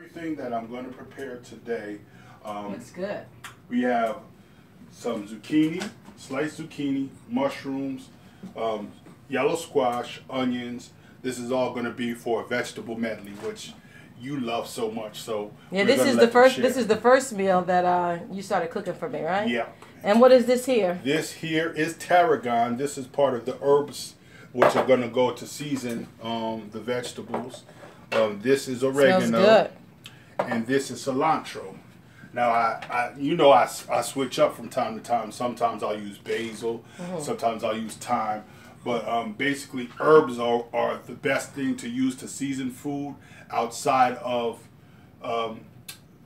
Everything that I'm going to prepare today. Looks good. We have some zucchini, sliced zucchini, mushrooms, yellow squash, onions. This is all going to be for a vegetable medley, which you love so much. So yeah, this is the first meal that you started cooking for me, right? Yeah. And what is this here? This here is tarragon. This is part of the herbs which are going to go to season the vegetables. This is oregano. Smells good. And this is cilantro. Now I switch up from time to time. Sometimes I'll use basil. Sometimes I'll use thyme. But basically, herbs are the best thing to use to season food outside of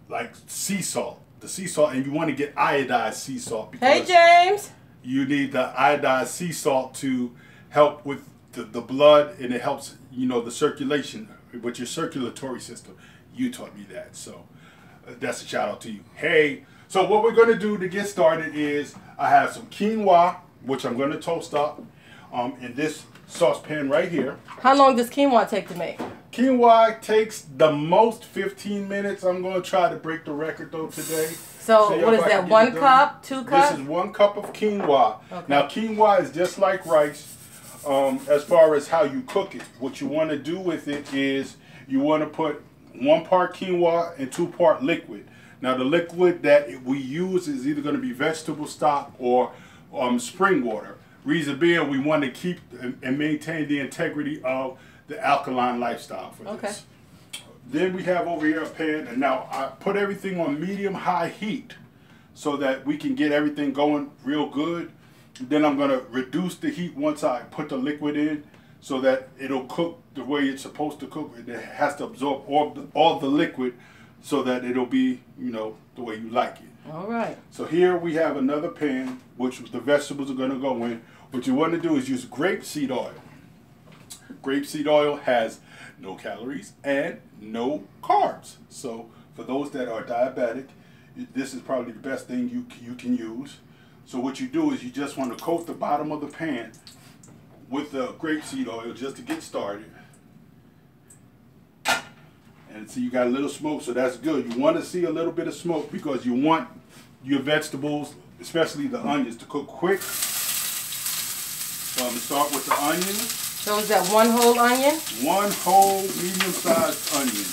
like sea salt. The sea salt, and you want to get iodized sea salt because hey James, you need the iodized sea salt to help with the blood, and it helps the circulation with your circulatory system. You taught me that, so that's a shout out to you. Hey, so what we're going to do to get started is I have some quinoa, which I'm going to toast up in this saucepan right here. How long does quinoa take to make? Quinoa takes the most 15 minutes. I'm going to try to break the record though today. So what is that, 1 cup, 2 cups? This is 1 cup of quinoa. Okay. Now quinoa is just like rice as far as how you cook it. What you want to do with it is you want to put 1 part quinoa and 2 part liquid. Now the liquid that we use is either going to be vegetable stock or spring water. Reason being, we want to keep and maintain the integrity of the alkaline lifestyle for this. Then we have over here a pan, and now I put everything on medium-high heat so that we can get everything going real good. Then I'm going to reduce the heat once I put the liquid in so that it'll cook the way it's supposed to cook. It has to absorb all the liquid so that it'll be, the way you like it. All right. So here we have another pan, which the vegetables are going to go in. What you want to do is use grapeseed oil. Grapeseed oil has no calories and no carbs. So for those that are diabetic, this is probably the best thing you can use. So what you do is you just want to coat the bottom of the pan with the grapeseed oil just to get started. And see, you got a little smoke, so that's good. You want to see a little bit of smoke because you want your vegetables, especially the onions, to cook quick. So I'm going to start with the onions. So is that 1 whole onion? 1 whole medium-sized onion.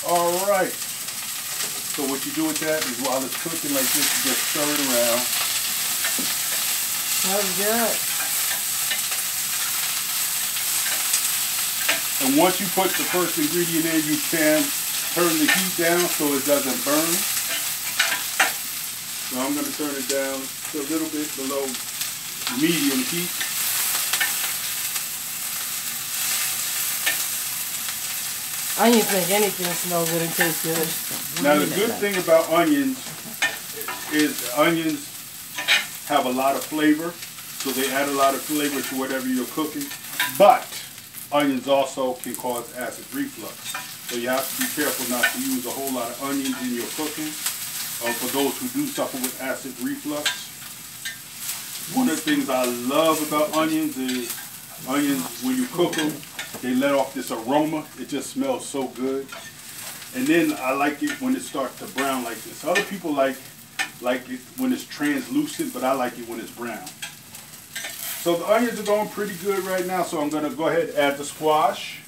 All right. So what you do with that is while it's cooking like this, you just stir it around. That's good. And once you put the first ingredient in, you can turn the heat down so it doesn't burn. So I'm going to turn it down to a little bit below medium heat. Onions make anything smell good and taste good. Now the good thing about onions is onions have a lot of flavor, so they add a lot of flavor to whatever you're cooking. But onions also can cause acid reflux, so you have to be careful not to use a whole lot of onions in your cooking. For those who do suffer with acid reflux. One of the things I love about onions is when you cook them, they let off this aroma. It just smells so good. And then I like it when it starts to brown like this. Other people like it when it's translucent, but I like it when it's brown. So the onions are going pretty good right now, so I'm going to go ahead and add the squash.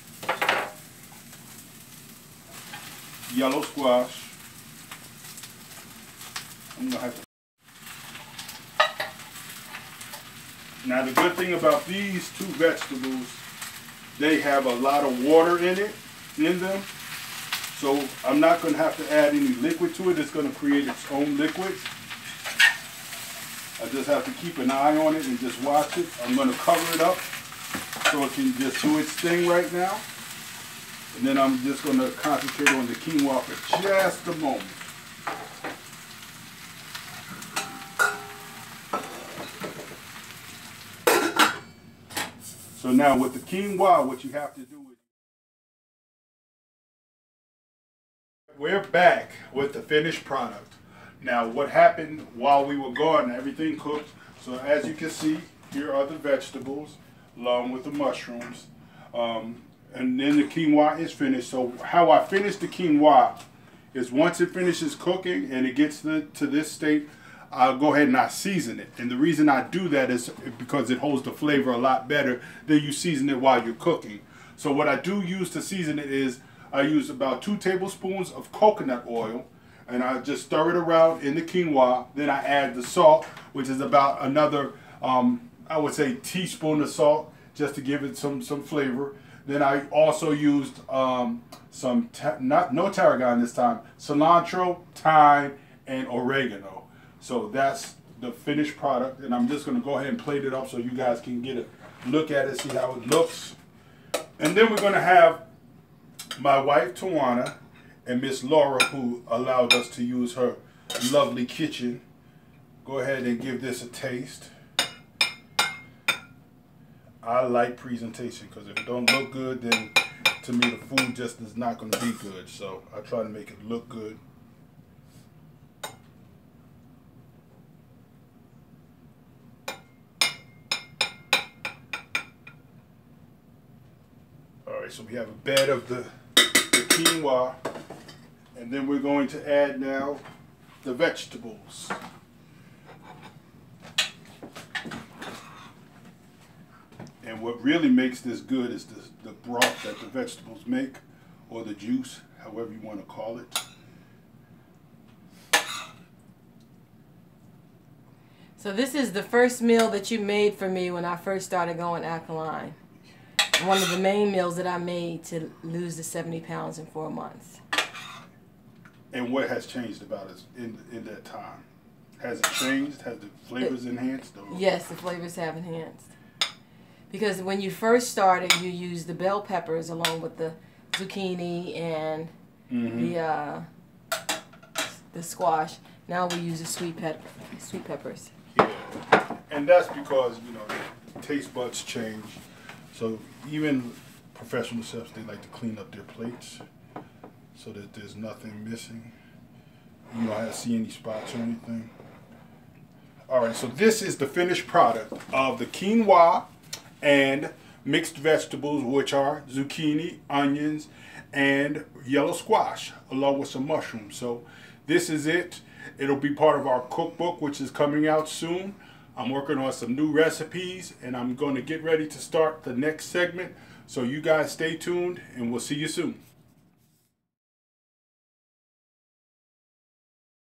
Yellow squash. I'm going to have to. Now the good thing about these 2 vegetables, they have a lot of water in them. So I'm not going to have to add any liquid to it. It's going to create its own liquid. I just have to keep an eye on it and just watch it. I'm going to cover it up so it can just do its thing right now. And then I'm just going to concentrate on the quinoa for just a moment. So now with the quinoa, what you have to do is... We're back with the finished product. Now what happened while we were gone, everything cooked. So as you can see, here are the vegetables along with the mushrooms. And then the quinoa is finished. So how I finish the quinoa is once it finishes cooking and it gets to this state, I'll go ahead and I season it. And the reason I do that is because it holds the flavor a lot better than you season it while you're cooking. So what I do use to season it is I use about 2 tablespoons of coconut oil, and I just stir it around in the quinoa. Then I add the salt, which is about another, I would say, teaspoon of salt, just to give it some flavor. Then I also used no tarragon this time, cilantro, thyme, and oregano. So that's the finished product, and I'm just going to go ahead and plate it up so you guys can get a look at it, see how it looks. And then we're going to have my wife Tawana and Miss Laura, who allowed us to use her lovely kitchen. Go ahead and give this a taste. I like presentation, because if it don't look good, then to me the food just is not going to be good. So I try to make it look good. Alright, so we have a bed of the quinoa, and then we're going to add now the vegetables. And what really makes this good is the broth that the vegetables make, or the juice, however you want to call it. So this is the first meal that you made for me when I first started going alkaline. One of the main meals that I made to lose the 70 pounds in 4 months. And what has changed about us in that time? Has it changed? Has the flavors enhanced? Or? Yes, the flavors have enhanced. Because when you first started, you used the bell peppers along with the zucchini and the squash. Now we use the sweet peppers. Yeah, and that's because, you know, the taste buds change. So even professional chefs, they like to clean up their plates so that there's nothing missing. You don't have to see any spots or anything. All right, so this is the finished product of the quinoa and mixed vegetables, which are zucchini, onions, and yellow squash, along with some mushrooms. So this is it. It'll be part of our cookbook, which is coming out soon. I'm working on some new recipes, and I'm going to get ready to start the next segment. So you guys stay tuned, and we'll see you soon.